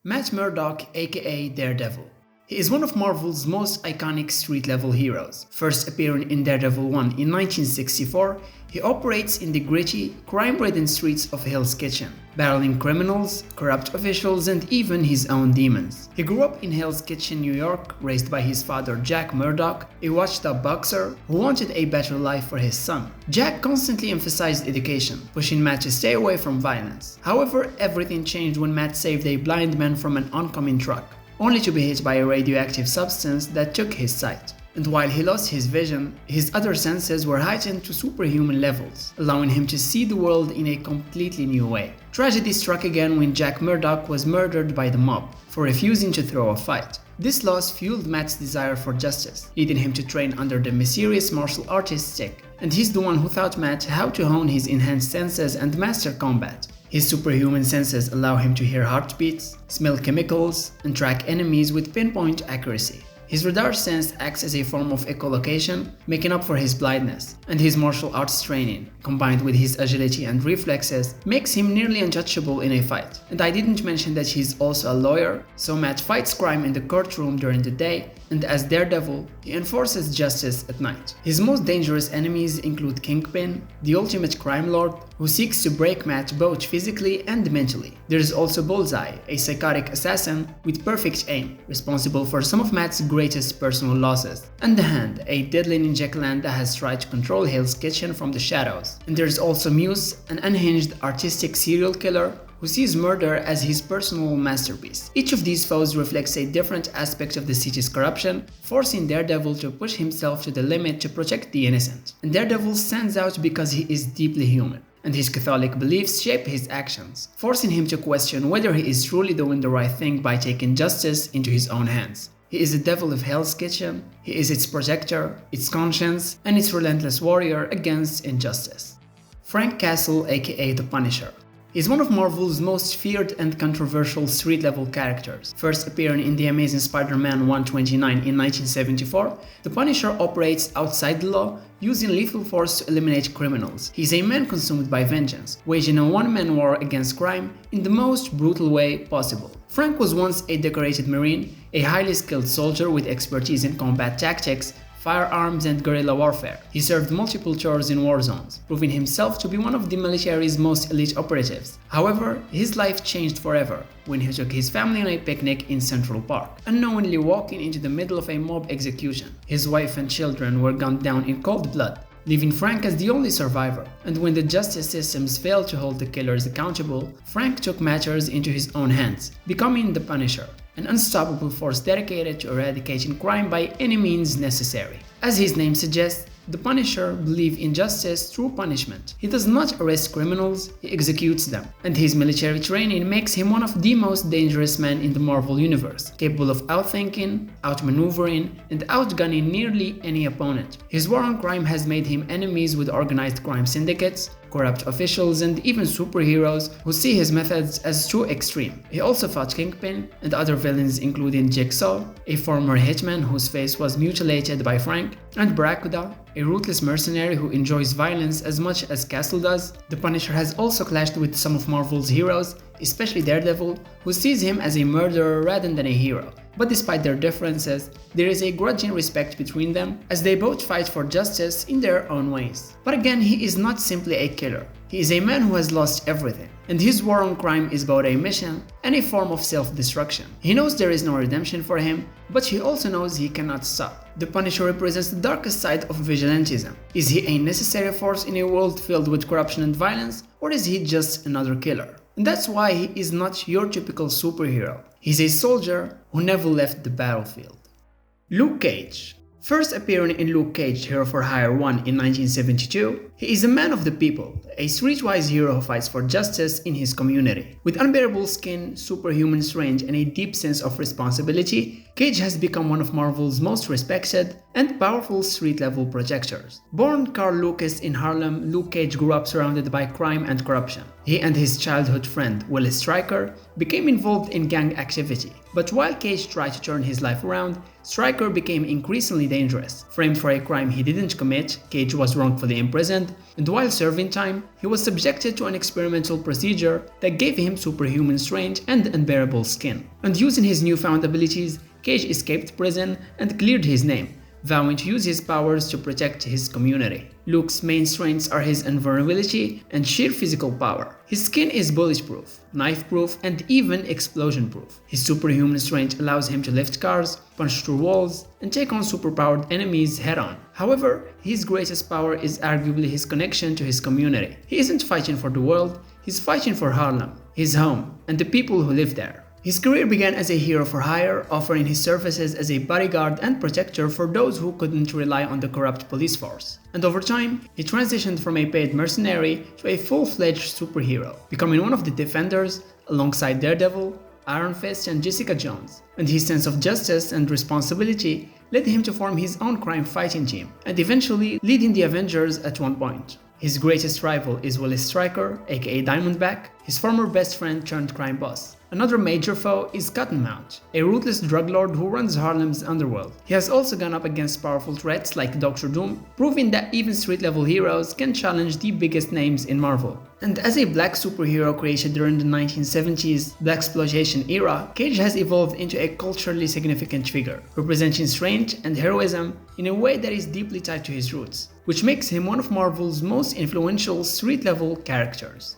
Matt Murdock, aka Daredevil. He is one of Marvel's most iconic street-level heroes. First appearing in Daredevil 1 in 1964, he operates in the gritty, crime-ridden streets of Hell's Kitchen, battling criminals, corrupt officials, and even his own demons. He grew up in Hell's Kitchen, New York, raised by his father Jack Murdock, a washed-up boxer who wanted a better life for his son. Jack constantly emphasized education, pushing Matt to stay away from violence. However, everything changed when Matt saved a blind man from an oncoming truck, only to be hit by a radioactive substance that took his sight. And while he lost his vision, his other senses were heightened to superhuman levels, allowing him to see the world in a completely new way. Tragedy struck again when Jack Murdock was murdered by the mob for refusing to throw a fight. This loss fueled Matt's desire for justice, leading him to train under the mysterious martial artist Stick, and he's the one who taught Matt how to hone his enhanced senses and master combat. His superhuman senses allow him to hear heartbeats, smell chemicals, and track enemies with pinpoint accuracy. His radar sense acts as a form of echolocation, making up for his blindness, and his martial arts training, combined with his agility and reflexes, makes him nearly untouchable in a fight. And I didn't mention that he's also a lawyer, so Matt fights crime in the courtroom during the day, and as Daredevil, he enforces justice at night. His most dangerous enemies include Kingpin, the ultimate crime lord, who seeks to break Matt both physically and mentally. There is also Bullseye, a psychotic assassin with perfect aim, responsible for some of Matt's greatest personal losses, and The Hand, a deadly ninja clan that has tried to control Hell's Kitchen from the shadows. And there's also Muse, an unhinged artistic serial killer who sees murder as his personal masterpiece. Each of these foes reflects a different aspect of the city's corruption, forcing Daredevil to push himself to the limit to protect the innocent. And Daredevil stands out because he is deeply human, and his Catholic beliefs shape his actions, forcing him to question whether he is truly doing the right thing by taking justice into his own hands. He is the devil of Hell's Kitchen, he is its protector, its conscience, and its relentless warrior against injustice. Frank Castle, aka The Punisher. He is one of Marvel's most feared and controversial street-level characters. First appearing in The Amazing Spider-Man 129 in 1974, the Punisher operates outside the law, using lethal force to eliminate criminals. He is a man consumed by vengeance, waging a one-man war against crime in the most brutal way possible. Frank was once a decorated Marine, a highly skilled soldier with expertise in combat tactics, firearms, and guerrilla warfare. He served multiple tours in war zones, proving himself to be one of the military's most elite operatives. However, his life changed forever when he took his family on a picnic in Central Park, unknowingly walking into the middle of a mob execution. His wife and children were gunned down in cold blood, leaving Frank as the only survivor. And when the justice systems failed to hold the killers accountable, Frank took matters into his own hands, becoming the Punisher, an unstoppable force dedicated to eradicating crime by any means necessary. As his name suggests, the Punisher believes in justice through punishment. He does not arrest criminals, he executes them. And his military training makes him one of the most dangerous men in the Marvel Universe, capable of outthinking, outmaneuvering, and outgunning nearly any opponent. His war on crime has made him enemies with organized crime syndicates, corrupt officials, and even superheroes who see his methods as too extreme. He also fought Kingpin and other villains including Jigsaw, a former hitman whose face was mutilated by Frank, and Barracuda, a ruthless mercenary who enjoys violence as much as Castle does. The Punisher has also clashed with some of Marvel's heroes, especially Daredevil, who sees him as a murderer rather than a hero. But despite their differences, there is a grudging respect between them, as they both fight for justice in their own ways. But again, he is not simply a killer. He is a man who has lost everything, and his war on crime is both a mission and a form of self-destruction. He knows there is no redemption for him, but he also knows he cannot stop. The Punisher represents the darkest side of vigilantism. Is he a necessary force in a world filled with corruption and violence, or is he just another killer? And that's why he is not your typical superhero. He's a soldier who never left the battlefield. Luke Cage. First appearing in Luke Cage Hero for Hire 1 in 1972, he is a man of the people, a streetwise hero who fights for justice in his community. With unbearable skin, superhuman strength, and a deep sense of responsibility, Cage has become one of Marvel's most respected and powerful street-level projectors. Born Carl Lucas in Harlem, Luke Cage grew up surrounded by crime and corruption. He and his childhood friend, Willis Stryker, became involved in gang activity. But while Cage tried to turn his life around, Stryker became increasingly dangerous. Framed for a crime he didn't commit, Cage was wrongfully imprisoned, and while serving time, he was subjected to an experimental procedure that gave him superhuman strength and unbearable skin. And using his newfound abilities, Cage escaped prison and cleared his name, vowing to use his powers to protect his community. Luke's main strengths are his invulnerability and sheer physical power. His skin is bulletproof, knife-proof, and even explosion-proof. His superhuman strength allows him to lift cars, punch through walls, and take on superpowered enemies head-on. However, his greatest power is arguably his connection to his community. He isn't fighting for the world, he's fighting for Harlem, his home, and the people who live there. His career began as a hero for hire, offering his services as a bodyguard and protector for those who couldn't rely on the corrupt police force. And over time, he transitioned from a paid mercenary to a full-fledged superhero, becoming one of the Defenders alongside Daredevil, Iron Fist, and Jessica Jones. And his sense of justice and responsibility led him to form his own crime-fighting team, and eventually leading the Avengers at one point. His greatest rival is Willis Stryker, aka Diamondback, his former best friend turned crime boss. Another major foe is Cottonmouth, a ruthless drug lord who runs Harlem's underworld. He has also gone up against powerful threats like Doctor Doom, proving that even street-level heroes can challenge the biggest names in Marvel. And as a black superhero created during the 1970s blaxploitation era, Cage has evolved into a culturally significant figure, representing strength and heroism in a way that is deeply tied to his roots, which makes him one of Marvel's most influential street-level characters.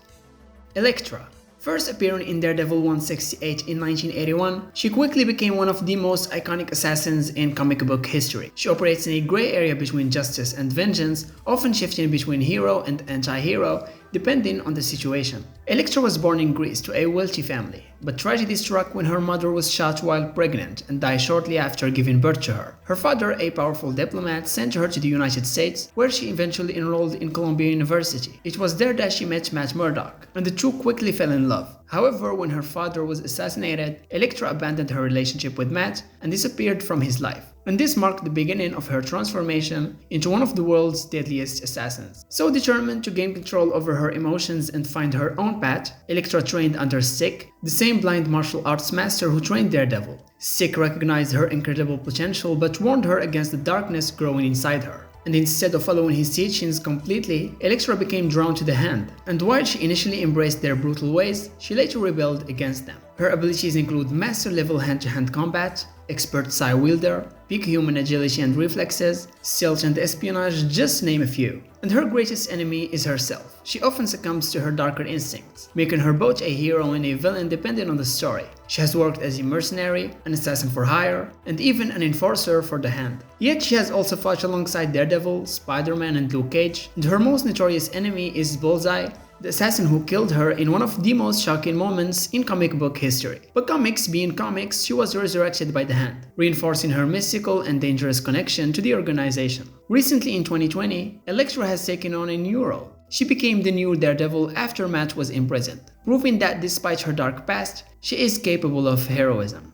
Elektra. First appearing in Daredevil 168 in 1981, she quickly became one of the most iconic assassins in comic book history. She operates in a gray area between justice and vengeance, often shifting between hero and anti-hero, depending on the situation. Elektra was born in Greece to a wealthy family, but tragedy struck when her mother was shot while pregnant and died shortly after giving birth to her. Her father, a powerful diplomat, sent her to the United States, where she eventually enrolled in Columbia University. It was there that she met Matt Murdock, and the two quickly fell in love. However, when her father was assassinated, Elektra abandoned her relationship with Matt and disappeared from his life. And this marked the beginning of her transformation into one of the world's deadliest assassins. So determined to gain control over her emotions and find her own path, Elektra trained under Stick, the same blind martial arts master who trained Daredevil. Stick recognized her incredible potential but warned her against the darkness growing inside her. And instead of following his teachings completely, Elektra became drawn to the Hand, and while she initially embraced their brutal ways, she later rebelled against them. Her abilities include master-level hand-to-hand combat, expert Psy wielder, peak human agility and reflexes, stealth and espionage, just to name a few. And her greatest enemy is herself. She often succumbs to her darker instincts, making her both a hero and a villain depending on the story. She has worked as a mercenary, an assassin for hire, and even an enforcer for the Hand. Yet she has also fought alongside Daredevil, Spider-Man, and Luke Cage, and her most notorious enemy is Bullseye, the assassin who killed her in one of the most shocking moments in comic book history. But comics being comics, she was resurrected by the Hand, reinforcing her mystical and dangerous connection to the organization. Recently in 2020, Elektra has taken on a new role. She became the new Daredevil after Matt was imprisoned, proving that despite her dark past, she is capable of heroism.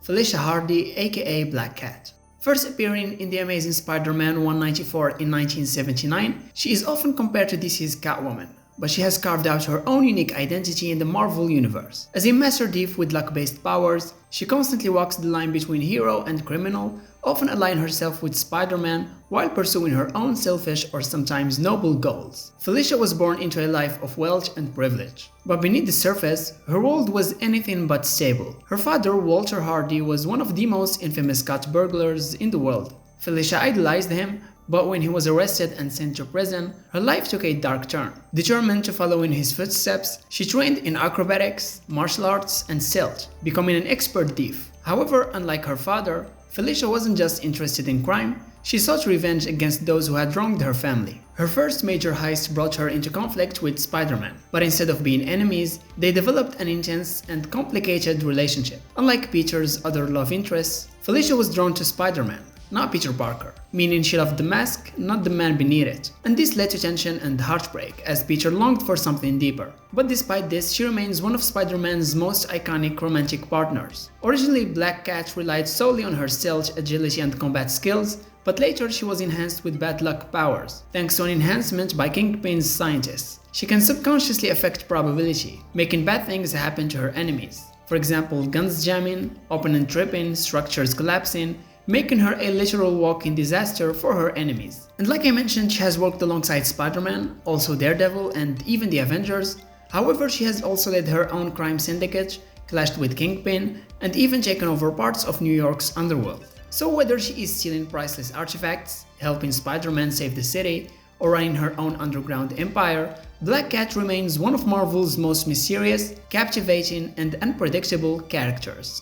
Felicia Hardy, aka Black Cat. First appearing in The Amazing Spider-Man 194 in 1979, she is often compared to DC's Catwoman, but she has carved out her own unique identity in the Marvel Universe. As a master thief with luck-based powers, she constantly walks the line between hero and criminal, often aligning herself with Spider-Man while pursuing her own selfish or sometimes noble goals. Felicia was born into a life of wealth and privilege, but beneath the surface, her world was anything but stable. Her father, Walter Hardy, was one of the most infamous cat burglars in the world. Felicia idolized him, but when he was arrested and sent to prison, her life took a dark turn. Determined to follow in his footsteps, she trained in acrobatics, martial arts, and stealth, becoming an expert thief. However, unlike her father, Felicia wasn't just interested in crime, she sought revenge against those who had wronged her family. Her first major heist brought her into conflict with Spider-Man, but instead of being enemies, they developed an intense and complicated relationship. Unlike Peter's other love interests, Felicia was drawn to Spider-Man, not Peter Parker, meaning she loved the mask, not the man beneath it. And this led to tension and heartbreak, as Peter longed for something deeper. But despite this, she remains one of Spider-Man's most iconic romantic partners. Originally, Black Cat relied solely on her stealth, agility, and combat skills, but later she was enhanced with bad luck powers, thanks to an enhancement by Kingpin's scientists. She can subconsciously affect probability, making bad things happen to her enemies. For example, guns jamming, opponent tripping, structures collapsing, making her a literal walking disaster for her enemies. And like I mentioned, she has worked alongside Spider-Man, also Daredevil, and even the Avengers. However, she has also led her own crime syndicate, clashed with Kingpin, and even taken over parts of New York's underworld. So whether she is stealing priceless artifacts, helping Spider-Man save the city, or running her own underground empire, Black Cat remains one of Marvel's most mysterious, captivating, and unpredictable characters.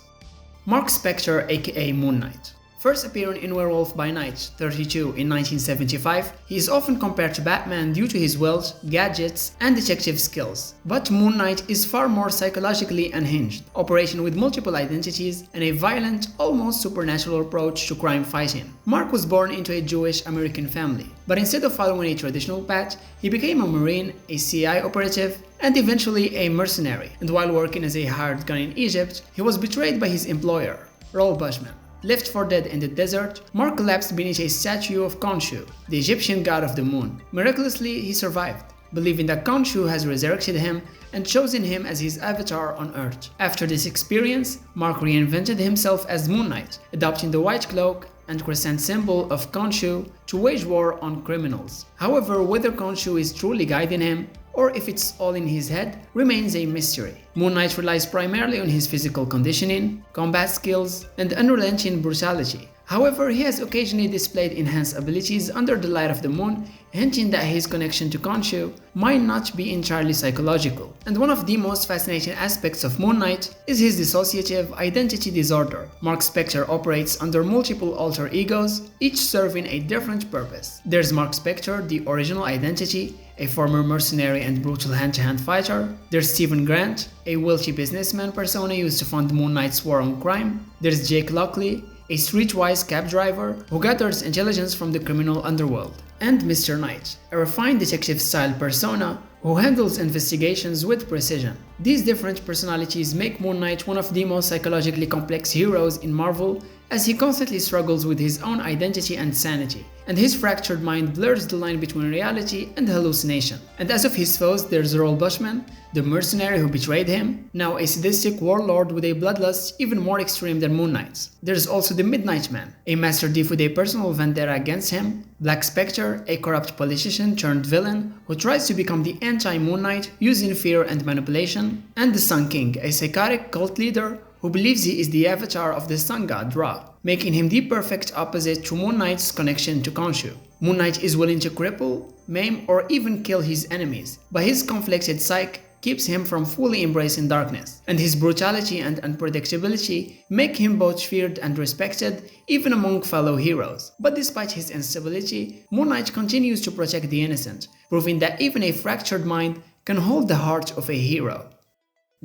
Mark Spector, aka Moon Knight. First appearing in Werewolf by Night 32 in 1975, he is often compared to Batman due to his wealth, gadgets, and detective skills. But Moon Knight is far more psychologically unhinged, operating with multiple identities and a violent, almost supernatural approach to crime fighting. Mark was born into a Jewish American family, but instead of following a traditional path, he became a Marine, a CIA operative, and eventually a mercenary. And while working as a hired gun in Egypt, he was betrayed by his employer, Roll Bushman. Left for dead in the desert, Mark collapsed beneath a statue of Khonshu, the Egyptian god of the moon. Miraculously, he survived, believing that Khonshu has resurrected him and chosen him as his avatar on Earth. After this experience, Mark reinvented himself as Moon Knight, adopting the white cloak and crescent symbol of Khonshu to wage war on criminals. However, whether Khonshu is truly guiding him, or if it's all in his head, remains a mystery. Moon Knight relies primarily on his physical conditioning, combat skills, and unrelenting brutality. However, he has occasionally displayed enhanced abilities under the light of the moon, hinting that his connection to Khonshu might not be entirely psychological. And one of the most fascinating aspects of Moon Knight is his dissociative identity disorder. Mark Spector operates under multiple alter egos, each serving a different purpose. There's Mark Spector, the original identity, a former mercenary and brutal hand-to-hand fighter. There's Stephen Grant, a wealthy businessman persona used to fund Moon Knight's war on crime. There's Jake Lockley, a streetwise cab driver who gathers intelligence from the criminal underworld. And Mr. Knight, a refined detective-style persona who handles investigations with precision. These different personalities make Moon Knight one of the most psychologically complex heroes in Marvel, as he constantly struggles with his own identity and sanity, and his fractured mind blurs the line between reality and hallucination. And as of his foes, there's Roll Bushman, the mercenary who betrayed him, now a sadistic warlord with a bloodlust even more extreme than Moon Knight's. There's also the Midnight Man, a master thief with a personal vendetta against him, Black Spectre, a corrupt politician turned villain who tries to become the anti-Moon Knight using fear and manipulation, and the Sun King, a psychotic cult leader who believes he is the avatar of the sun god Ra, making him the perfect opposite to Moon Knight's connection to Khonshu. Moon Knight is willing to cripple, maim, or even kill his enemies, but his conflicted psyche keeps him from fully embracing darkness, and his brutality and unpredictability make him both feared and respected even among fellow heroes. But despite his instability, Moon Knight continues to protect the innocent, proving that even a fractured mind can hold the heart of a hero.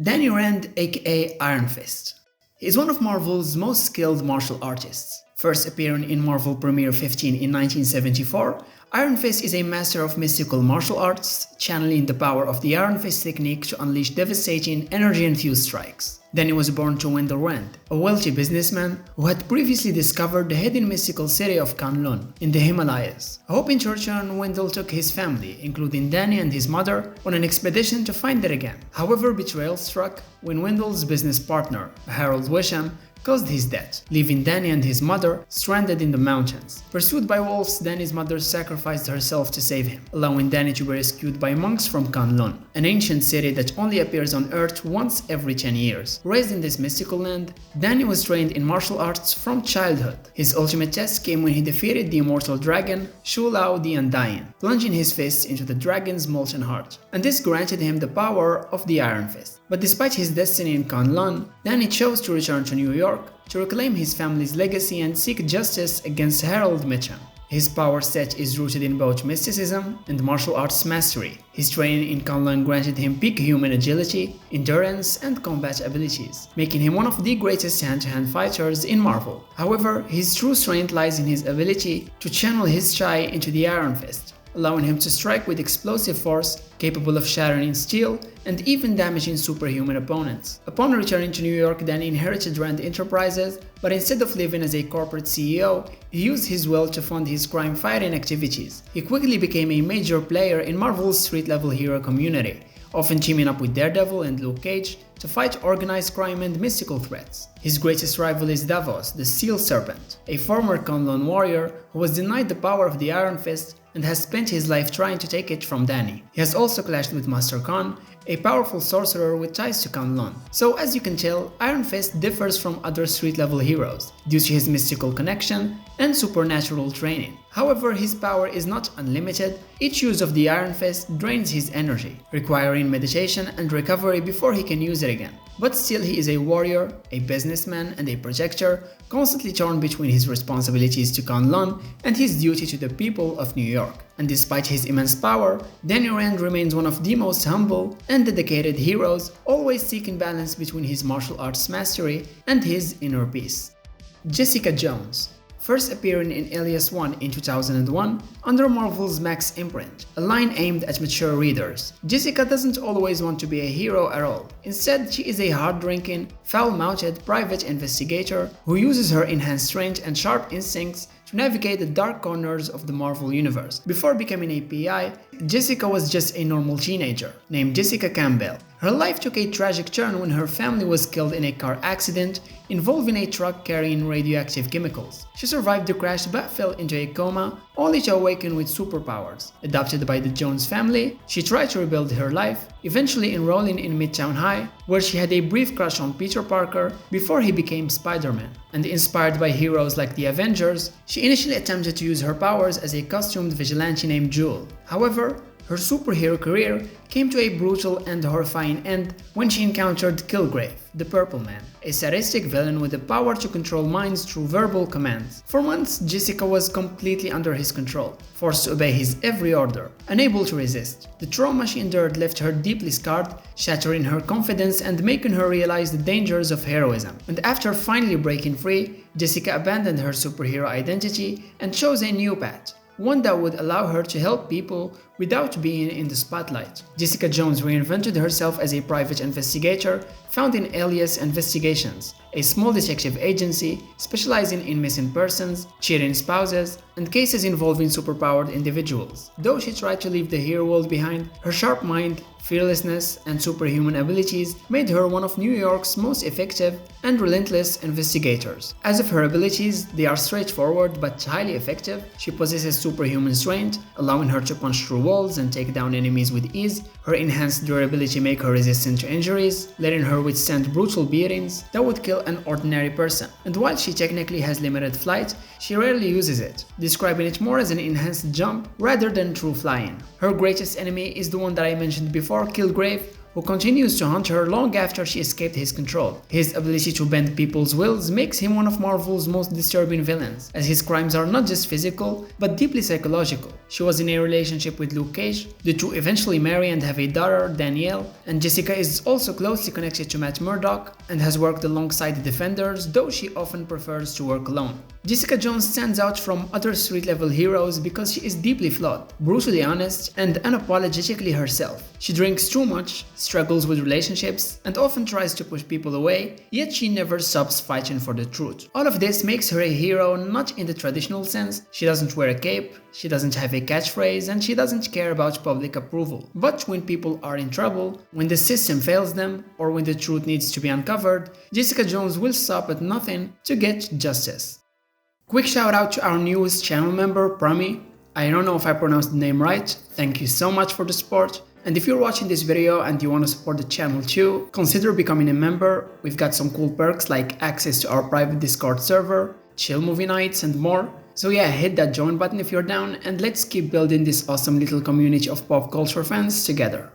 Danny Rand, aka Iron Fist. He is one of Marvel's most skilled martial artists. First appearing in Marvel Premiere 15 in 1974, Iron Fist is a master of mystical martial arts, channeling the power of the Iron Fist technique to unleash devastating, energy-infused strikes. Danny was born to Wendell Rand, a wealthy businessman who had previously discovered the hidden mystical city of Kunlun in the Himalayas. Hoping to return, Wendell took his family, including Danny and his mother, on an expedition to find it again. However, betrayal struck when Wendell's business partner, Harold Wisham, caused his death, leaving Danny and his mother stranded in the mountains. Pursued by wolves, Danny's mother sacrificed herself to save him, allowing Danny to be rescued by monks from Kunlun, an ancient city that only appears on Earth once every 10 years. Raised in this mystical land, Danny was trained in martial arts from childhood. His ultimate test came when he defeated the immortal dragon, Shu Lao the Undying, plunging his fists into the dragon's molten heart, and this granted him the power of the Iron Fist. But despite his destiny in Kunlun, Danny chose to return to New York to reclaim his family's legacy and seek justice against Harold Mitchum. His power set is rooted in both mysticism and martial arts mastery. His training in Kunlun granted him peak human agility, endurance, and combat abilities, making him one of the greatest hand-to-hand fighters in Marvel. However, his true strength lies in his ability to channel his chi into the Iron Fist, allowing him to strike with explosive force, capable of shattering steel and even damaging superhuman opponents. Upon returning to New York, Danny inherited Rand Enterprises, but instead of living as a corporate CEO, he used his wealth to fund his crime-fighting activities. He quickly became a major player in Marvel's street-level hero community, often teaming up with Daredevil and Luke Cage to fight organized crime and mystical threats. His greatest rival is Davos, the Steel Serpent, a former Kunlun warrior who was denied the power of the Iron Fist and has spent his life trying to take it from Danny. He has also clashed with Master Khan, a powerful sorcerer with ties to Kunlun. So as you can tell, Iron Fist differs from other street-level heroes due to his mystical connection and supernatural training. However, his power is not unlimited. Each use of the Iron Fist drains his energy, requiring meditation and recovery before he can use it again. But still, he is a warrior, a businessman, and a projector, constantly torn between his responsibilities to Kunlun and his duty to the people of New York. And despite his immense power, Danny Rand remains one of the most humble and dedicated heroes, always seeking balance between his martial arts mastery and his inner peace. Jessica Jones, first appearing in Alias 1 in 2001 under Marvel's Max imprint, a line aimed at mature readers. Jessica doesn't always want to be a hero at all. Instead, she is a hard-drinking, foul-mouthed private investigator who uses her enhanced strength and sharp instincts to navigate the dark corners of the Marvel Universe. Before becoming a PI, Jessica was just a normal teenager named Jessica Campbell. Her life took a tragic turn when her family was killed in a car accident involving a truck carrying radioactive chemicals. She survived the crash but fell into a coma, only to awaken with superpowers. Adopted by the Jones family, she tried to rebuild her life, eventually enrolling in Midtown High, where she had a brief crush on Peter Parker before he became Spider-Man. And inspired by heroes like the Avengers, she initially attempted to use her powers as a costumed vigilante named Jewel. However, her superhero career came to a brutal and horrifying end when she encountered Kilgrave, the Purple Man, a sadistic villain with the power to control minds through verbal commands. For months, Jessica was completely under his control, forced to obey his every order, unable to resist. The trauma she endured left her deeply scarred, shattering her confidence and making her realize the dangers of heroism. And after finally breaking free, Jessica abandoned her superhero identity and chose a new path, one that would allow her to help people without being in the spotlight. Jessica Jones reinvented herself as a private investigator found in Alias Investigations, a small detective agency specializing in missing persons, cheating spouses, and cases involving superpowered individuals. Though she tried to leave the hero world behind, her sharp mind, fearlessness, and superhuman abilities made her one of New York's most effective and relentless investigators. As of her abilities, they are straightforward but highly effective. She possesses superhuman strength, allowing her to punch through walls and take down enemies with ease. Her enhanced durability make her resistant to injuries, letting her withstand brutal beatings that would kill an ordinary person. And while she technically has limited flight, she rarely uses it, describing it more as an enhanced jump rather than true flying. Her greatest enemy is the one that I mentioned before, Kilgrave, who continues to hunt her long after she escaped his control. His ability to bend people's wills makes him one of Marvel's most disturbing villains, as his crimes are not just physical, but deeply psychological. She was in a relationship with Luke Cage, the two eventually marry and have a daughter, Danielle, and Jessica is also closely connected to Matt Murdock and has worked alongside the Defenders, though she often prefers to work alone. Jessica Jones stands out from other street-level heroes because she is deeply flawed, brutally honest, and unapologetically herself. She drinks too much, struggles with relationships, and often tries to push people away, yet she never stops fighting for the truth. All of this makes her a hero not in the traditional sense. She doesn't wear a cape, she doesn't have a catchphrase, and she doesn't care about public approval. But when people are in trouble, when the system fails them, or when the truth needs to be uncovered, Jessica Jones will stop at nothing to get justice. Quick shout out to our newest channel member, Prami. I don't know if I pronounced the name right. Thank you so much for the support. And if you're watching this video and you want to support the channel too, consider becoming a member. We've got some cool perks like access to our private Discord server, chill movie nights, and more. So yeah, hit that join button if you're down, and let's keep building this awesome little community of pop culture fans together.